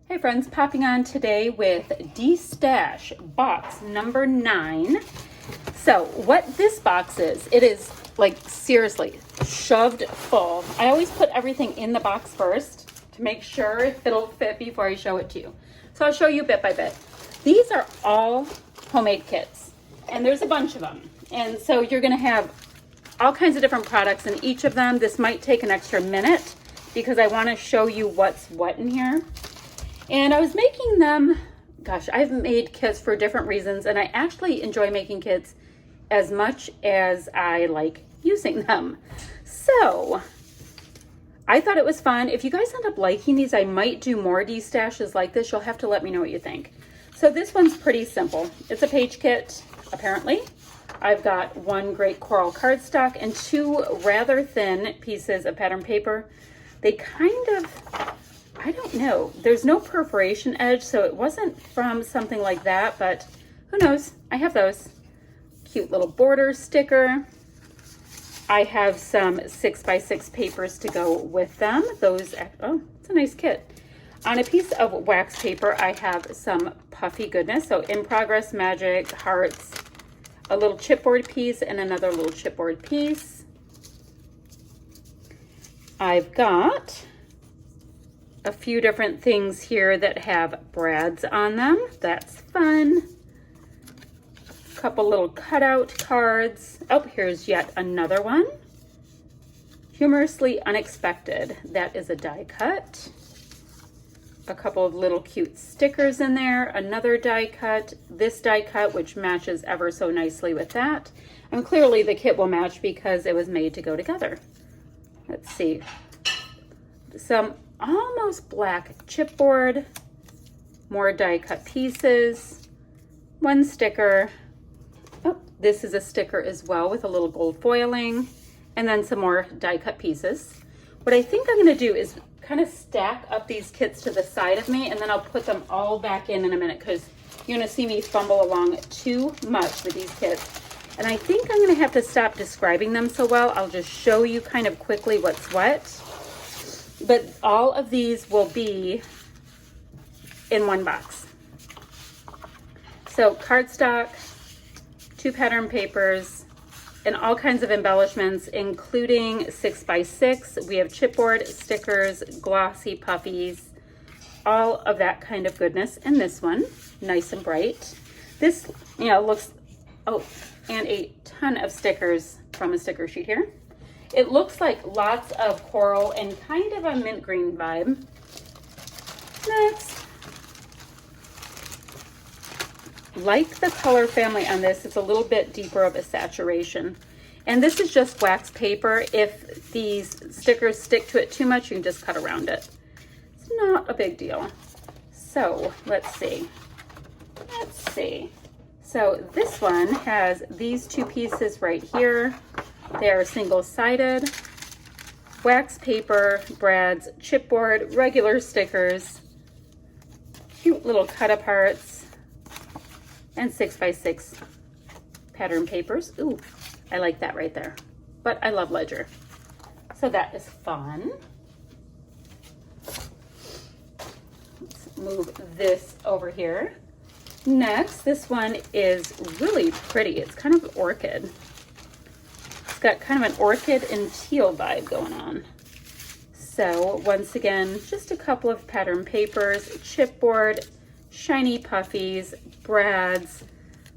Hey friends, popping on today with Destash box number 9. So what this box is, it is like seriously shoved full. I always put everything in the box first to make sure it'll fit before I show it to you. So I'll show you bit by bit. These are all homemade kits and there's a bunch of them. And so you're gonna have all kinds of different products in each of them. This might take an extra minute because I wanna show you what's what in here. And I was making them, gosh, I've made kits for different reasons, and I actually enjoy making kits as much as I like using them. So I thought it was fun. If you guys end up liking these, I might do more D-stashes like this. You'll have to let me know what you think. So this one's pretty simple. It's a page kit, apparently. I've got one great coral cardstock and 2 rather thin pieces of pattern paper. They kind of, I don't know. There's no perforation edge, so it wasn't from something like that, but who knows? I have those. Cute little border sticker. I have some 6x6 papers to go with them. Those, oh, it's a nice kit. On a piece of wax paper, I have some puffy goodness. So in progress, magic, hearts, a little chipboard piece, and another little chipboard piece. I've got a few different things here that have brads on them. That's fun. A couple little cutout cards. Oh, here's yet another one. Humorously Unexpected. That is a die cut. A couple of little cute stickers in there. Another die cut. This die cut, which matches ever so nicely with that. And clearly the kit will match because it was made to go together. Let's see. Some almost black chipboard, more die cut pieces, one sticker. Oh, this is a sticker as well with a little gold foiling, and then some more die cut pieces. What I think I'm going to do is kind of stack up these kits to the side of me, and then I'll put them all back in a minute because you're going to see me fumble along too much with these kits. And I think I'm going to have to stop describing them so well. I'll just show you kind of quickly what's what. But all of these will be in one box. So cardstock, 2 pattern papers, and all kinds of embellishments, including 6x6. We have chipboard, stickers, glossy puffies, all of that kind of goodness. And this one, nice and bright. This, you know, looks, oh, and a ton of stickers from a sticker sheet here. It looks like lots of coral and kind of a mint green vibe. Next. Like the color family on this, it's a little bit deeper of a saturation. And this is just wax paper. If these stickers stick to it too much, you can just cut around it. It's not a big deal. So let's see. Let's see. So this one has these 2 pieces right here. They are single-sided, wax paper, brads, chipboard, regular stickers, cute little cut-aparts, and 6x6 pattern papers. Ooh, I like that right there. But I love ledger. So that is fun. Let's move this over here. Next, this one is really pretty. It's kind of orchid. Got kind of an orchid and teal vibe going on. So once again, just a couple of pattern papers, chipboard, shiny puffies, brads.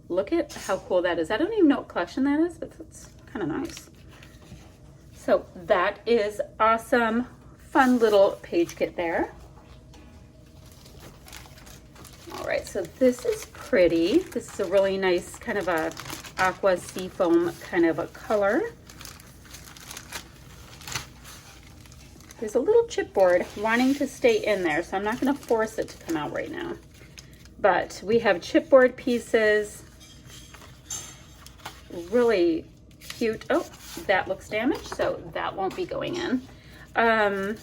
Look at how cool that is. I don't even know what collection that is, but that's kind of nice. So that is awesome. Fun little page kit there. All right, so this is pretty. This is a really nice kind of a aqua seafoam kind of a color. There's a little chipboard wanting to stay in there, so I'm not going to force it to come out right now. But we have chipboard pieces, really cute. Oh, that looks damaged, so that won't be going in.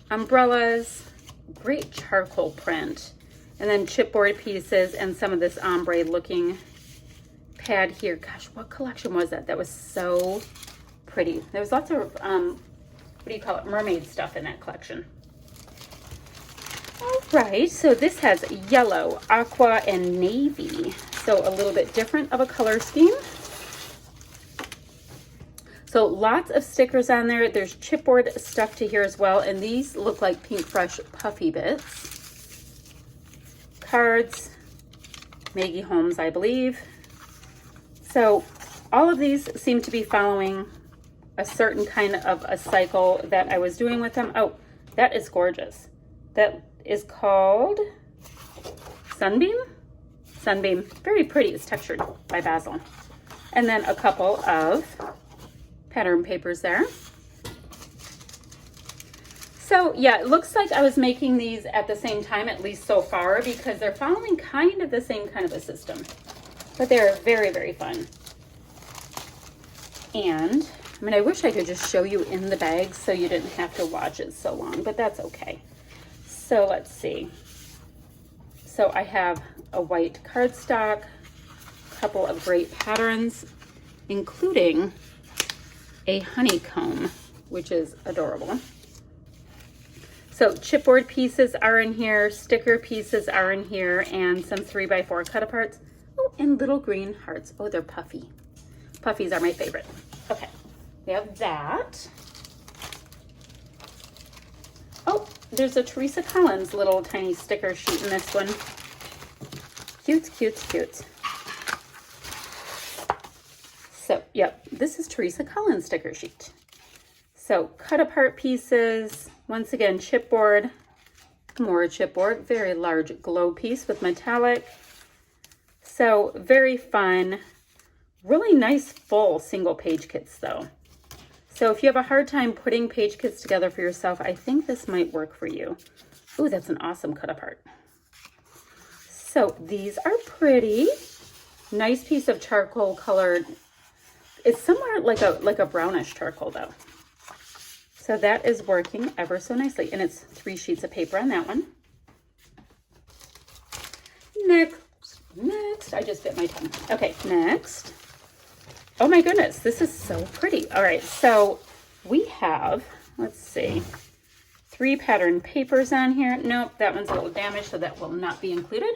Umbrellas, great charcoal print, and then chipboard pieces and some of this ombre looking pad here. Gosh, what collection was that? That was so pretty. There was lots of, what do you call it, mermaid stuff in that collection. All right, so this has yellow, aqua, and navy. So a little bit different of a color scheme. So lots of stickers on there. There's chipboard stuff to here as well. And these look like Pink Fresh puffy bits. Cards, Maggie Holmes, I believe. So all of these seem to be following a certain kind of a cycle that I was doing with them. Oh, that is gorgeous. That is called Sunbeam? Sunbeam. Very pretty. It's textured by Basil. And then a couple of pattern papers there. So yeah, it looks like I was making these at the same time, at least so far, because they're following kind of the same kind of a system. But they're very, very fun. And I mean, I wish I could just show you in the bag so you didn't have to watch it so long, but that's okay. So let's see. So I have a white cardstock, a couple of great patterns, including a honeycomb, which is adorable. So chipboard pieces are in here, sticker pieces are in here, and some 3x4 cut aparts. Oh, and little green hearts. Oh, they're puffy. Puffies are my favorite. Okay, we have that. Oh, there's a Teresa Collins little tiny sticker sheet in this one. Cute, cute, cute. So, yep, this is Teresa Collins sticker sheet. So, cut apart pieces, once again, chipboard, more chipboard, very large glow piece with metallic. So, very fun. Really nice full single page kits though. So if you have a hard time putting page kits together for yourself, I think this might work for you. Ooh, that's an awesome cut apart. So these are pretty. Nice piece of charcoal colored. It's somewhat like a brownish charcoal though. So that is working ever so nicely. And it's 3 sheets of paper on that one. Next, I just bit my tongue. Okay, next. Oh my goodness, this is so pretty. All right, so we have, let's see, 3 pattern papers on here. Nope, that one's a little damaged, so that will not be included.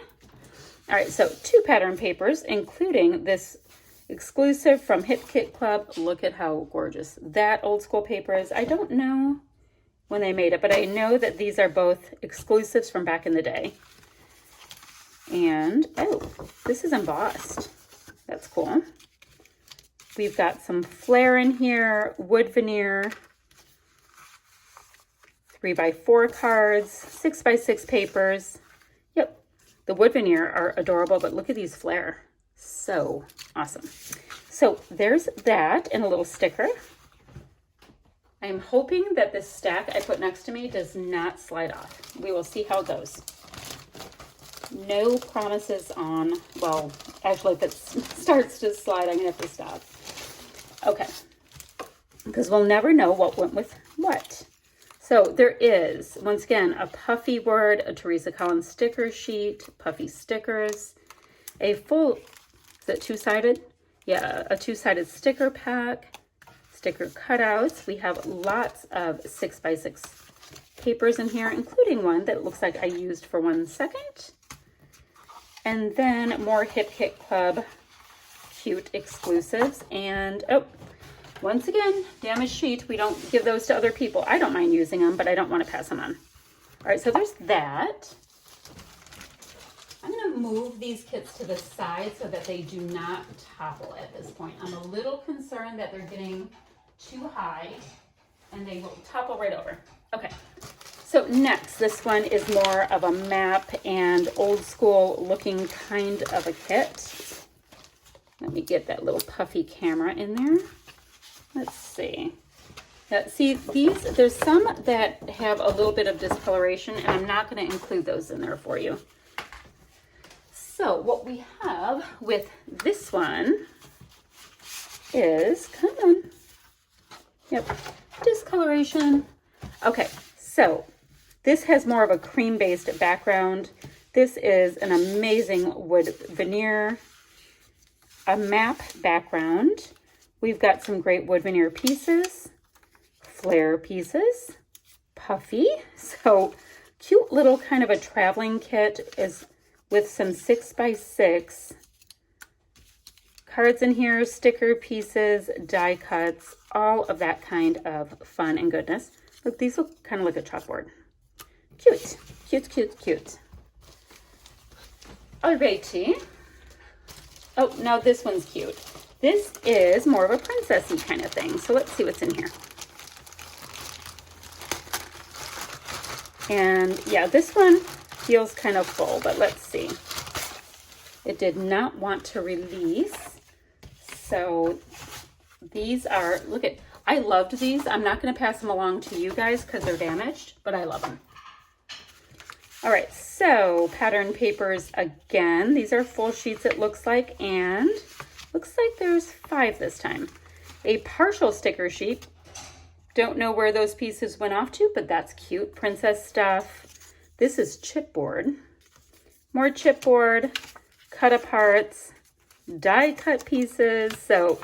All right, so 2 pattern papers, including this exclusive from Hip Kit Club. Look at how gorgeous that old school paper is. I don't know when they made it, but I know that these are both exclusives from back in the day. And, oh, this is embossed. That's cool. We've got some flair in here, wood veneer, 3x4 cards, 6x6 papers. Yep, the wood veneer are adorable, but look at these flair. So awesome. So there's that and a little sticker. I'm hoping that this stack I put next to me does not slide off. We will see how it goes. No promises on, well, actually if it starts to slide, I'm gonna have to stop. Okay, because we'll never know what went with what. So there is, once again, a puffy word, a Teresa Collins sticker sheet, puffy stickers, a full, is it 2-sided? Yeah, a 2-sided sticker pack, sticker cutouts. We have lots of 6x6 papers in here, including one that looks like I used for 1 second. And then more Hip Kit Club cute exclusives. And, oh, once again, damaged sheet. We don't give those to other people. I don't mind using them, but I don't want to pass them on. All right, so there's that. I'm going to move these kits to the side so that they do not topple at this point. I'm a little concerned that they're getting too high and they will topple right over. Okay. So next, this one is more of a map and old school looking kind of a kit. Let me get that little puffy camera in there. Let's see. Now, see, these, there's some that have a little bit of discoloration, and I'm not going to include those in there for you. So what we have with this one is, come on. Yep, discoloration. Okay, so this has more of a cream-based background. This is an amazing wood veneer, a map background. We've got some great wood veneer pieces, flare pieces, puffy. So Cute little kind of a traveling kit is with some 6x6 cards in here, sticker pieces, die cuts, all of that kind of fun and goodness. Look, these look kind of like a chalkboard. Cute, cute, cute, cute. Alrighty. Oh, now this one's cute. This is more of a princessy kind of thing. So let's see what's in here. And yeah, this one feels kind of full, but let's see. It did not want to release. So these are, look at, I loved these. I'm not going to pass them along to you guys because they're damaged, but I love them. All right, so pattern papers again. These are full sheets, it looks like, and looks like there's 5 this time. A partial sticker sheet. Don't know where those pieces went off to, but that's cute. Princess stuff. This is chipboard. More chipboard, cut aparts, die cut pieces. So,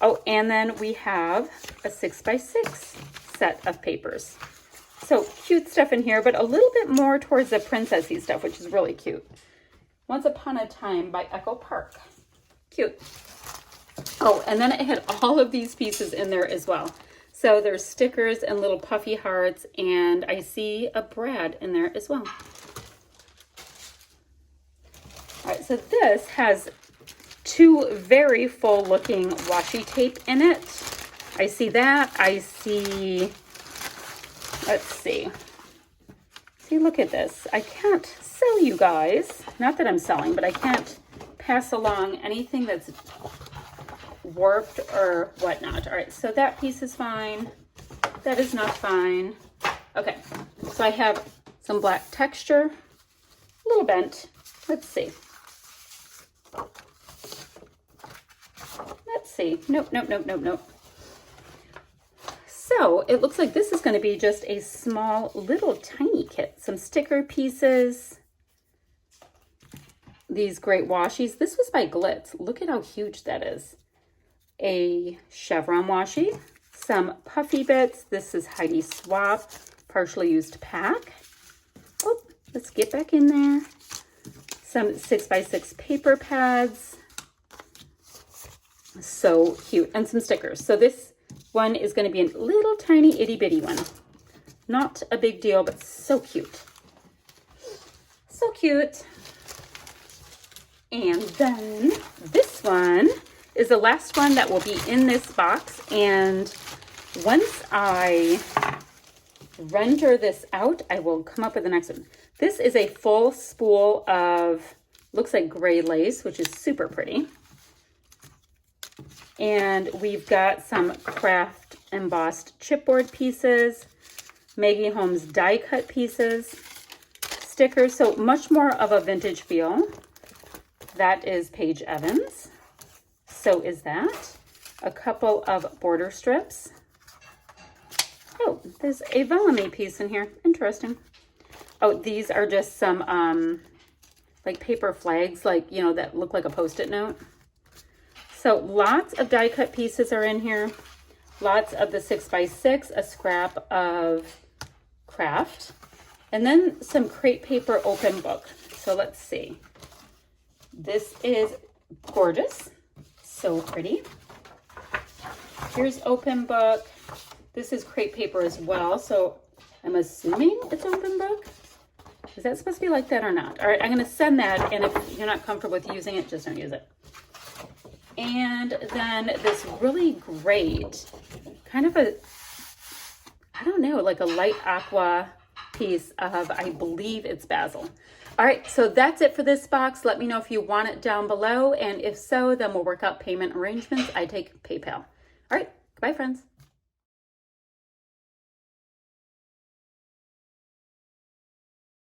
oh, and then we have a 6x6 set of papers. So cute stuff in here, but a little bit more towards the princessy stuff, which is really cute. Once Upon a Time by Echo Park. Cute. Oh, and then it had all of these pieces in there as well. So there's stickers and little puffy hearts, and I see a Brad in there as well. All right, so this has 2 very full looking washi tape in it. I see that. I see, let's see. See, look at this. I can't sell you guys, not that I'm selling, but I can't pass along anything that's warped or whatnot. All right, so that piece is fine. That is not fine. Okay, so I have some black texture, a little bent. Let's see. Let's see. Nope, nope, nope, nope, nope. So it looks like this is going to be just a small little tiny kit. Some sticker pieces. These great washies. This was by Glitz. Look at how huge that is. A chevron washi. Some puffy bits. This is Heidi Swap. Partially used pack. Oh, let's get back in there. Some 6x6 paper pads. So cute. And some stickers. So this one is going to be a little tiny itty bitty one. Not a big deal, but so cute. So cute. And then this one is the last one that will be in this box. And once I render this out, I will come up with the next one. This is a full spool of, looks like gray lace, which is super pretty. And we've got some craft embossed chipboard pieces, Maggie Holmes die cut pieces, stickers, so much more of a vintage feel. That is Paige Evans. So is that. A couple of border strips. Oh, there's a vellum piece in here. Interesting. Oh, these are just some like paper flags, like, you know, that look like a Post-it note. So lots of die cut pieces are in here. Lots of the 6x6, a scrap of craft, and then some crepe paper open book. So let's see. This is gorgeous. So pretty. Here's open book. This is crepe paper as well. So I'm assuming it's open book. Is that supposed to be like that or not? All right, I'm going to send that. And if you're not comfortable with using it, just don't use it. And then this really great kind of a, I don't know, like a light aqua piece of, I believe it's basil. All right, so that's it for this box. Let me know if you want it down below. And if so, then we'll work out payment arrangements. I take PayPal. All right, bye friends.